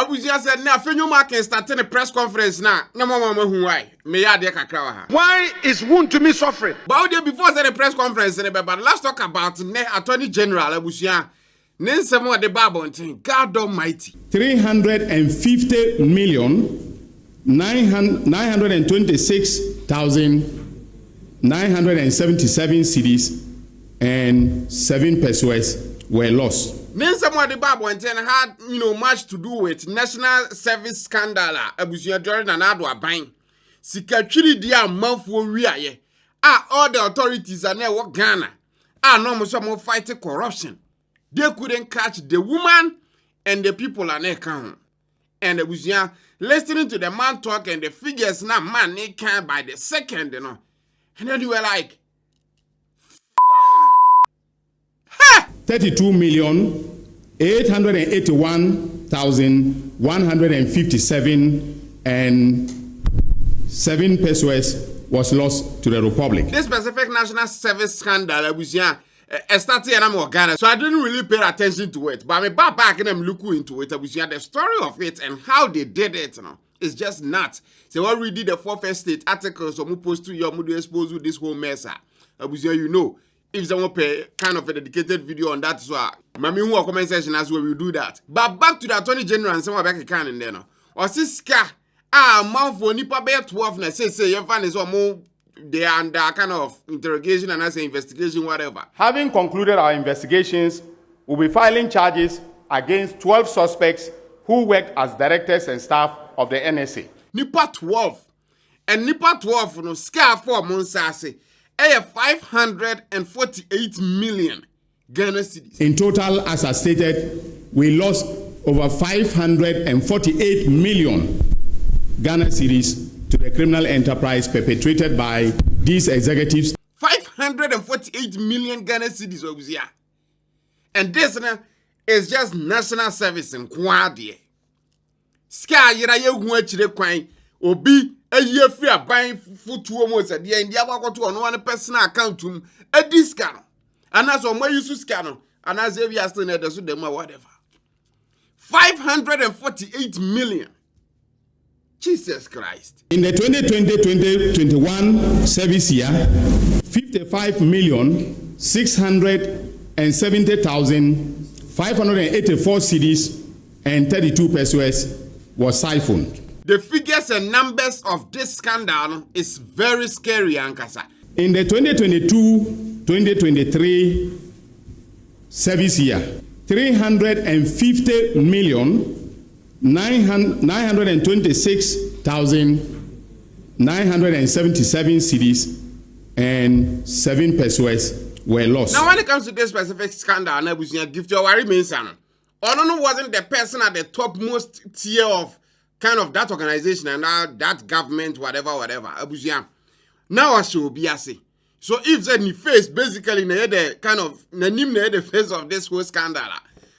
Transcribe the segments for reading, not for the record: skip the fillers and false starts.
Abuzia said, "Na fenyo market starting a press conference na mama hu why. Me ya de kakra wa ha. Why is Wontumi suffering? But day before the press conference, but let's talk about ne Attorney General Abuzia. Ne nsemo de babontin. God Almighty. 350,926,977 cedis and 7 pesos were lost. Nsemo de babontin had much to do with national service scandal. Abuzia during an ado aban. Sikatwiri dia manfo wiaye. All the authorities are now work Ghana. No more fighting corruption. They couldn't catch the woman and the people are not count. And Abuzia listening to the man talk and the figures now man they can by the second, And then you were like 32,881,157 and 7 pesos was lost to the Republic. This specific national service scandal, Abuzia, started in Ghana, so I didn't really pay attention to it. But I'm back and I'm looking into it. Abuzia, the story of it and how they did it, it's just nuts. So what we did the 4th estate articles, so we post to you, we expose you this whole mess. Abuzia, if someone pay kind of a dedicated video on that, so Mami who comment section as well, we do that. But back to the Attorney General and someone back again in there, or siska. Month for nipa be 12 na say you find is more they are under kind of interrogation and as an investigation whatever. Having concluded our investigations, we'll be filing charges against 12 suspects who worked as directors and staff of the NSA. Nipa 12 and nipa 12 no scare for Monsase 548 million Ghana cedis. In total, as I stated, we lost over 548 million Ghana cedis to the criminal enterprise perpetrated by these executives. 548 million Ghana cedis, Obuzia. And this is just national service in Kwadie. Ska yira ye hu achire kwan obi aye free aban futuo mo se de ndia kwakoto ono one personal account um edi ska no anaso mo yusu ska no anaso we are still na so dem whatever. 548 million. Jesus Christ. In the 2020-2021 service year, 55,670,584 cedis and 32 pesos was siphoned. The figures and numbers of this scandal is very scary, Ankasa. In the 2022-2023 service year, 350,926,977 cedis and 7 pesos were lost. Now, when it comes to this specific scandal, Gifty Oware means Onono wasn't the person at the topmost tier of kind of that organization and that government, whatever. Abuzia. Now I should be say. So if the face basically the kind of the face of this whole scandal.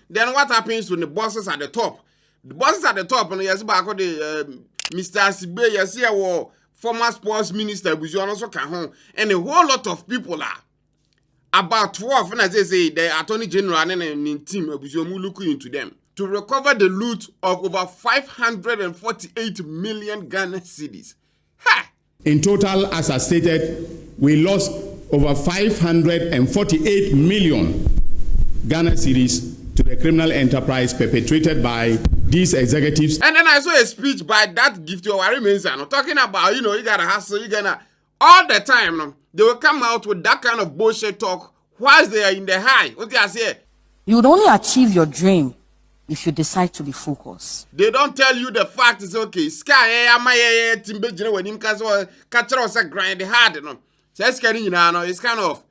Then what happens when the bosses at the top? The bosses at the top, and yes, back the Mr. Sibe, yes, here former sports minister, also come home, and a whole lot of people are about 12. And as they say, the Attorney General and the team looking into them to recover the loot of over 548 million Ghana cedis. Ha! In total, as I stated, we lost over 548 million Ghana cedis to the criminal enterprise perpetrated by these executives. And then I saw a speech by that Gifty Oware Mensah talking about, you gotta hustle, all the time, they will come out with that kind of bullshit talk whilst they are in the high. What I say? You would only achieve your dream if you decide to be focused. They don't tell you the fact is okay. Sky, timbe when him catch us a grind hard, So it's kind of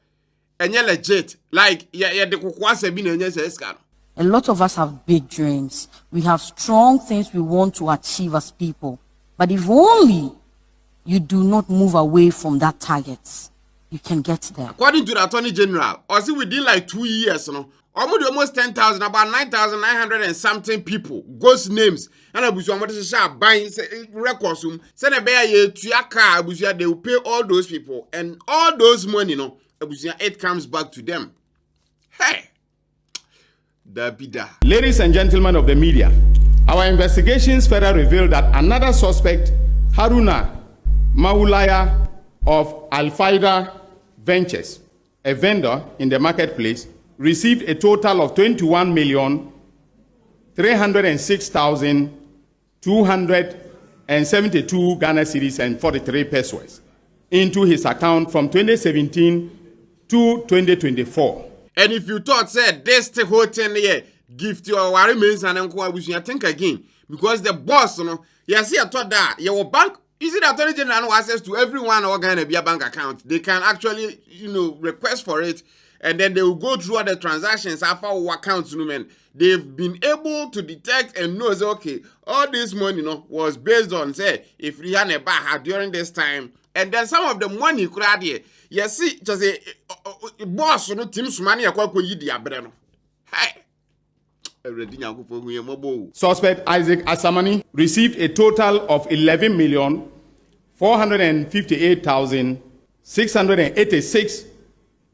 and you're legit. Like the kukwase bin enye se escano. A lot of us have big dreams. We have strong things we want to achieve as people. But if only you do not move away from that target, you can get there. According to the Attorney General, or see within like 2 years, almost 10,000, about 9,900 and something people, ghost names, and abusuamotesha buying records. Send a bear to your car, they will pay all those people, and all those money, it comes back to them. Hey. Ladies and gentlemen of the media, Our investigations further revealed that another suspect, Haruna Maulaya of Al-Faida Ventures, a vendor in the marketplace, received a total of 21,306,272 Ghana cedis and 43 pesos into his account from 2017 to 2024. And if you thought, said, this the whole 10 year, Gifty Oware means and I think again, because the boss, I thought that your bank, is it Attorney General access to everyone or Ghana be a bank account? They can actually, request for it, and then they will go through all the transactions after our accounts. They've been able to detect and know, okay, all this money, was based on, say, if Rihanna Baha during this time, and then some of the money could add here. You see, just a boss, Tim's money, I call you the Abreno. Hey. Suspect Isaac Asamani received a total of 11,458,686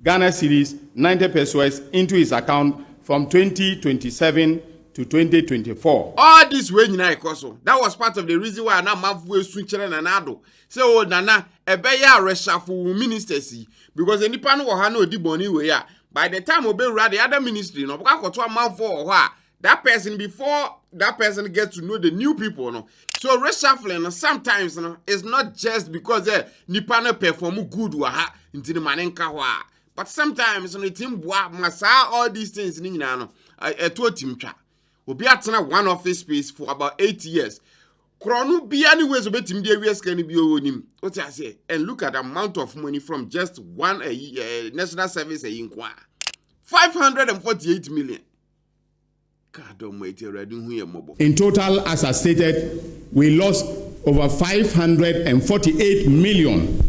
Ghana cedis, 90 pesos into his account from 2027 to 2024. All this way in Ikoso. That was part of the reason why I now have switching and anado. So Nana, a beya reshuffle ministers because any pan or hano di boni way. By the time we be the other ministry, no, that person before that person gets to know the new people, no. So reshuffling sometimes, it's not just because Nipana perform good waha into the manenka wa, but sometimes the team masa all these things a two team cha. We be at one office space for about 8 years. Kronu be anyways obey team the areas can be onim. What I say, and look at the amount of money from just one national service a inquire. 548 million. God almighty, in total, as I stated, we lost over 548 million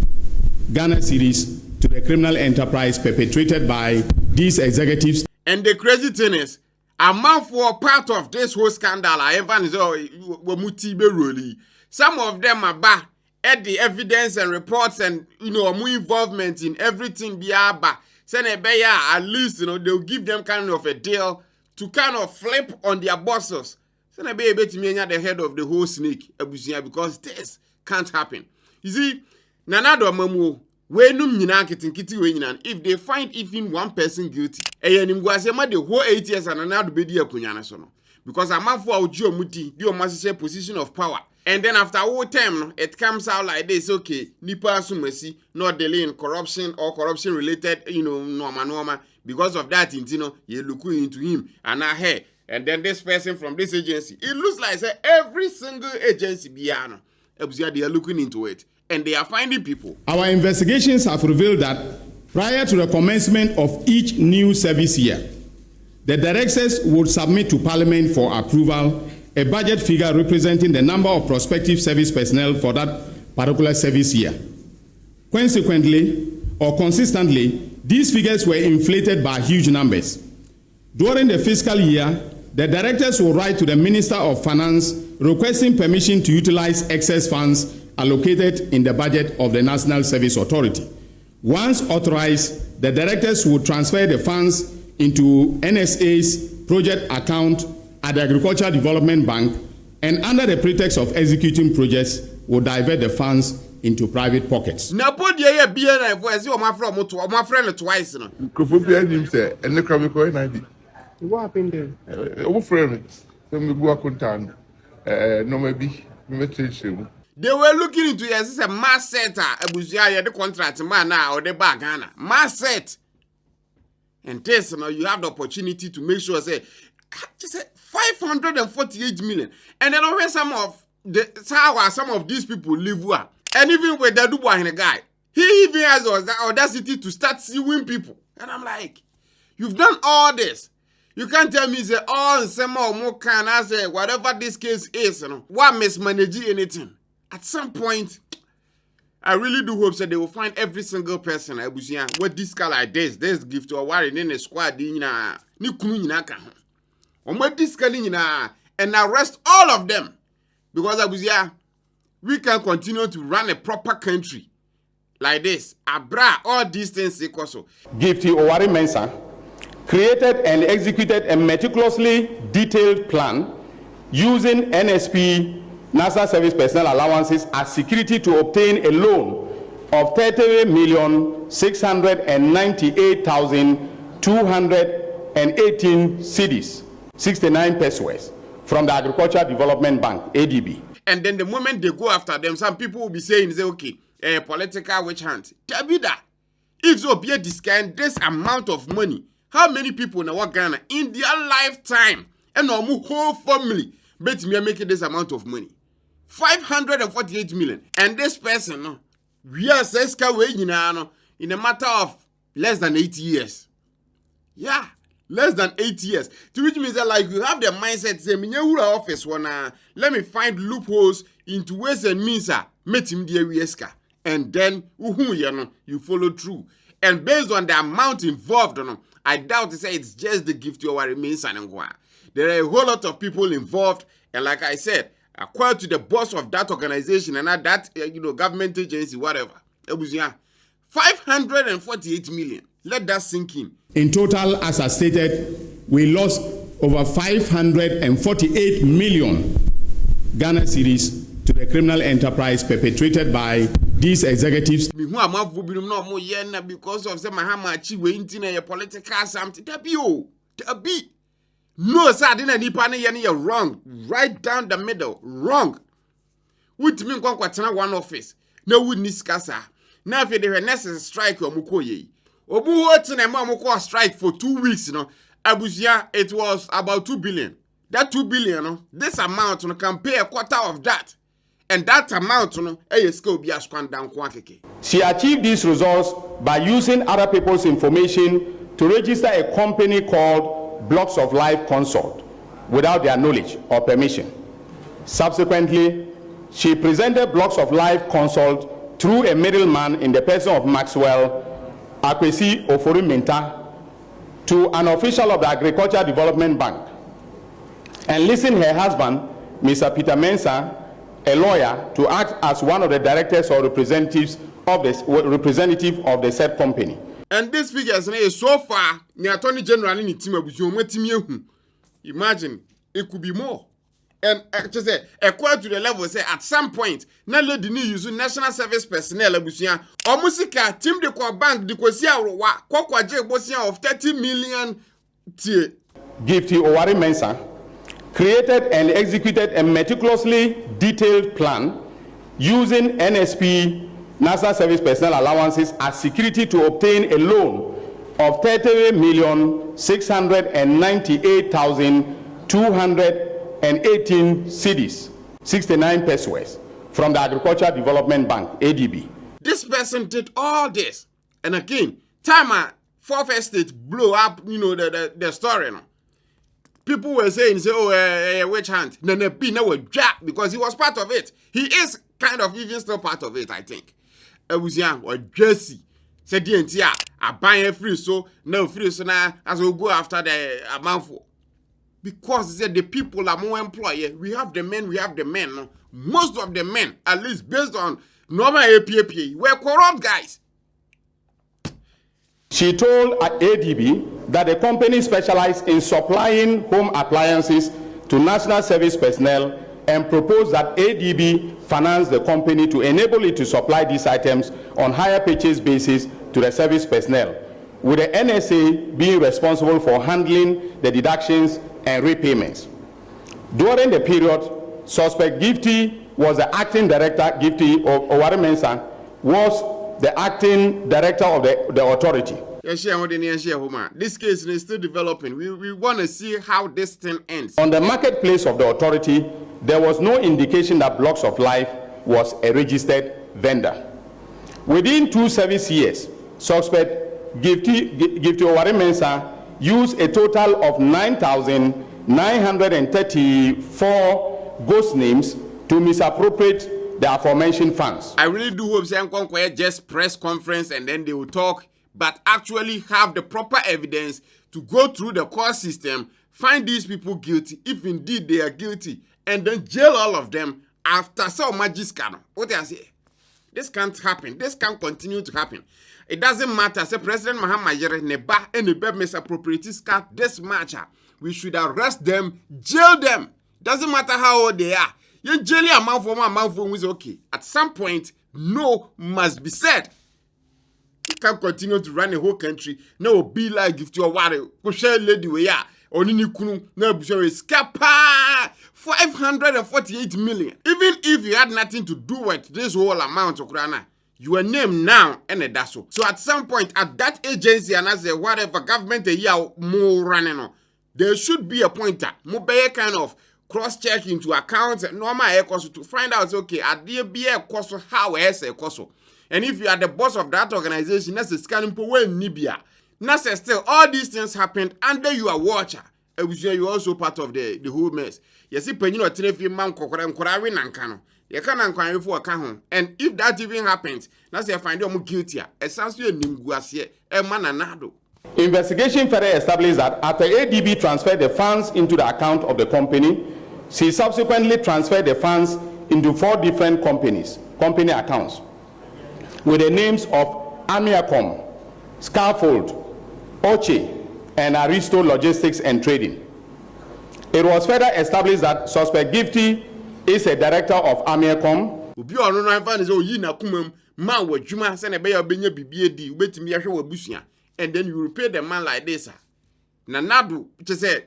Ghana cedis to the criminal enterprise perpetrated by these executives. And the crazy thing is, amount for part of this whole scandal, some of them are bad at the evidence and reports and more involvement in everything bad. At least they'll give them kind of a deal to kind of flip on their bosses. The head of the whole snake because this can't happen. You see, Nanado Mamu, if they find even one person guilty, the whole 8 years and another be because I'm out for your position of power. And then after all time, it comes out like this, okay, Nipa Sumesi, not delaying corruption or corruption related, norma. Because of that, you look into him and I hear. And then this person from this agency, it looks like every single agency, they are looking into it. And they are finding people. Our investigations have revealed that prior to the commencement of each new service year, the directors would submit to Parliament for approval a budget figure representing the number of prospective service personnel for that particular service year. Consequently, or consistently, these figures were inflated by huge numbers. During the fiscal year, the directors will write to the Minister of Finance requesting permission to utilize excess funds allocated in the budget of the National Service Authority. Once authorized, the directors will transfer the funds into NSA's project account at the Agricultural Development Bank, and under the pretext of executing projects, will divert the funds into private pockets. What happened there? They were looking into as a mass setter, the contract man now or the bag Ghana. Mass set. And this, you have the opportunity to make sure just 548 million. And then when some of these people live well. And even with the Dubois and the guy, he even has the audacity to start suing people. And I'm like, you've done all this. You can't tell me some or more can I say whatever this case is, what mismanaging anything. At some point, I really do hope that they will find every single person what this guy like this gift to Oware in the squad and arrest all of them. Because we can continue to run a proper country like this. Abra, all these things also. Gifty Oware Mensa created and executed a meticulously detailed plan using NSP, National Service Personnel Allowances, as security to obtain a loan of 30,698,218 cedis, 69 pesos, from the Agricultural Development Bank, ADB. And then the moment they go after them, some people will be saying, okay, political witch hunt. Tabida, if so be this kind, this amount of money, how many people in our Ghana in their lifetime and our whole family bet me making this amount of money? 548 million. And this person, no, we are in a matter of less than 8 years. Yeah, less than 8 years. To which means that, like, you have the mindset, say, office let me find loopholes into ways and means, met him the and then you follow through. And based on the amount involved, I doubt to say it's just the Gifty Oware means. There are a whole lot of people involved, and like I said, according to the boss of that organization and that government agency, whatever, it was 548 million. Let that sink in. In total, as I stated, we lost over 548 million Ghana cedis to the criminal enterprise perpetrated by these executives. Because of Mahama achieve political something. No, sir, I didn't you're wrong. Right down the middle. Wrong. With me, one office. No, we need Scassa. Now, if the NSS strike, or Mukoye. Obu strike for 2 weeks, Abusia, it was about 2 billion. That 2 billion, this amount, can pay a quarter of that. And that amount, she achieved these results by using other people's information to register a company called Blocks of Life Consult without their knowledge or permission. Subsequently, she presented Blocks of Life Consult through a middleman in the person of Maxwell Akwesi Ofori-Minta to an official of the Agricultural Development Bank, and listing her husband, Mr. Peter Mensah, a lawyer, to act as one of the directors or representative of the said company. And this figure is so far, the Attorney General in the team of imagine, it could be more. And just say, according to the level, say at some point, now let the new use national service personnel, almost team the bank, the of 30 million. Gifty Oware Mensah created and executed a meticulously detailed plan using NSP, National Service Personnel Allowances, as security to obtain a loan of 30,698,218 cedis, 69 pesos, from the Agricultural Development Bank, ADB. This person did all this. And again, time Fourth Estate blew up, the story. People were saying, witch hunt. Because he was part of it. He is kind of even still part of it, I think. It was young or Jesse. Said DNT, I buy a free so no free so now as we go after the amount for. Because the people are more employed. We have the men. No? Most of the men, at least based on normal APAP, were corrupt guys. She told ADB that the company specialized in supplying home appliances to national service personnel and proposed that ADB finance the company to enable it to supply these items on higher purchase basis to the service personnel, with the NSA being responsible for handling the deductions and repayments. During the period, suspect Gifty was the acting director, Gifty Oware Mensah was the acting director of the authority. This case is still developing. We want to see how this thing ends. On the marketplace of the authority, there was no indication that Blocks of Life was a registered vendor. Within 2 service years, suspect Gifty Oware Mensah used a total of 9,934 ghost names to misappropriate the aforementioned funds. I really do hope Sankonkwe just press conference and then they will talk, but actually have the proper evidence to go through the court system, find these people guilty, if indeed they are guilty, and then jail all of them after so much scandal. What I say? This can't happen. This can't continue to happen. It doesn't matter. Say President Mahama neba and neba misappropriate this much. We should arrest them, jail them. Doesn't matter how old they are. You jelly amount for is okay. At some point, no must be said. You can't continue to run the whole country. No, be like Gifty Oware. Push lady we are. Onini kunu na bushare scapa 548 million. Even if you had nothing to do with this whole amount of krana, your name now and a daso. So at some point at that agency and as a whatever government a year more running on, there should be a pointer. Mobile kind of cross-check into accounts and normal air cost to find out okay, at the be a cost how a cost. And if you are the boss of that organization, that's a scanning power in Nibia. Nasa still, all these things happened under your watcher. You're also part of the whole mess. You see, when you know, man, you can't inquire for a cajon. And if that even happens, that's a find you guilty. Essentially, a man anado. Investigation further established that after ADB transferred the funds into the account of the company, she subsequently transferred the funds into 4 different company accounts, with the names of Amiacom, Scaffold, Oche, and Aristo Logistics and Trading. It was further established that suspect Gifty is a director of Amiacom. And then you repay the man like this. Nanadu, just said,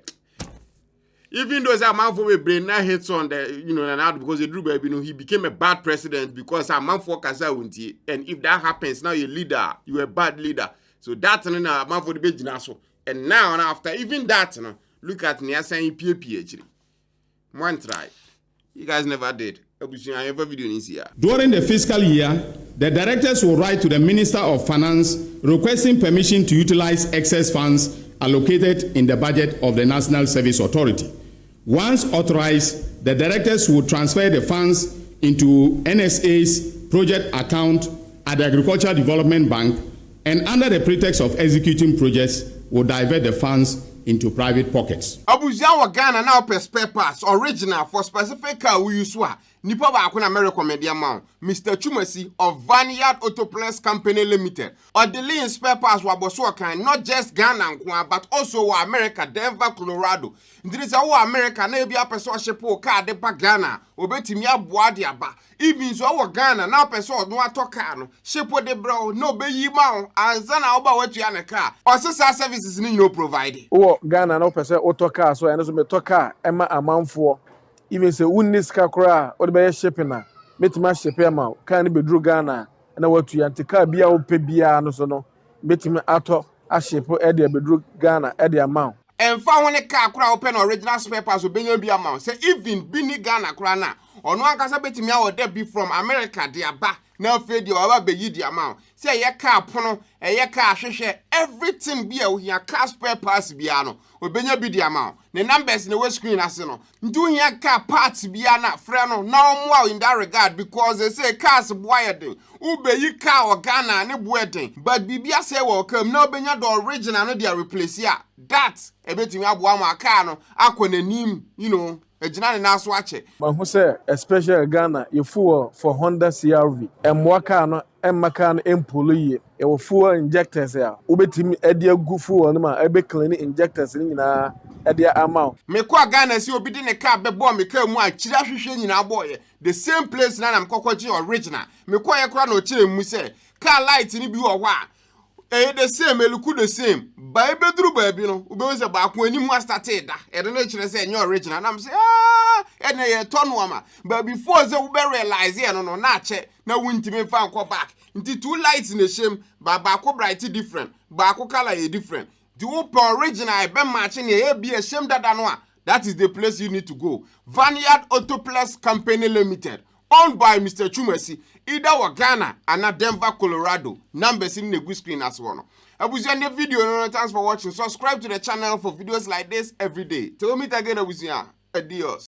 even though that man for a brain now hits on the, Nanadu because he became a bad president because a man for Kazawunti. And if that happens, now you're leader, you're a bad leader. So that's a man for the Bejinaso. And now, after even that, look at me saying PhD. One try. You guys never did. During the fiscal year, the directors will write to the Minister of Finance requesting permission to utilize excess funds allocated in the budget of the National Service Authority. Once authorized, the directors will transfer the funds into NSA's project account at the Agricultural Development Bank, and under the pretext of executing projects, will divert the funds into private pockets. Abuja Ghana now per spare parts original for specific car we use Nipa ba akuna America media man Mr. Chumasi of Vineyard Autoplus Company Limited. Or the lean spare parts wa boso kan not just Ghana but also wa America, Denver, Colorado. There is our America na be a person shepo car de pa Ghana obetimi aboa de aba. Even so our Ghana now person no atoka no shepo de bro no be yi ma anza na oba watu ya na car. Or services ni no provide. Oh Ghana no person otoka so and so me toka ema amanfo. Even say uniska kra or be shipping na metima ship ma kan be dru Ghana na watu ya ntika bia ope bia no so no metima ato a ship e de be dru Ghana e de amount and fa woni car kra open original spare parts obenya bi amount say even bini Ghana kra na ono ankasa betimi a ode bi from America de aba na fe de oba be yi de amount say ye car pono ye car hwehwe everything bi a ohia car spare parts bia no obenya bi de amount the numbers in the screen ase no ndu hia car parts bia na frɛ no na omo in that regard because they say cars boyed ube yi car or Ghana ne boyed but bibia say welcome na obenya the original no dey replace ya that ebetimi aboa ma car no akonanim ejina na so ache ma hu say especially Ghana you fuel for Honda CR-V emwa car no emaka no employee e wo fuel injectors ya obetimi ede agu fuel no ma ebe clean injectors ni nyina ede amount me kwa Ghana si obi di ne car bebo me car mu a kira hwehwe nyina boye the same place na mkokwaji original me kwa ye kra na o kire mu say car light ni bi wo hwa the same eluku the same ba ebeduru ba bi no ube se ba ko ani mu started da e de no kire say enye original na me say ene ye tonu ama but before say we realize here no na che na wuntimi fa nko back nti two lights in the same ba ko bright different ba ko color e different the original e be matching e be a same dada no that is the place you need to go. Vineyard Autoplus Company Limited, owned by Mr. Chumasi, either wa Ghana and Denver, Colorado. Numbers in the good screen as well. I will send the video. Thanks for watching. Subscribe to the channel for videos like this every day. Till we meet again, adios.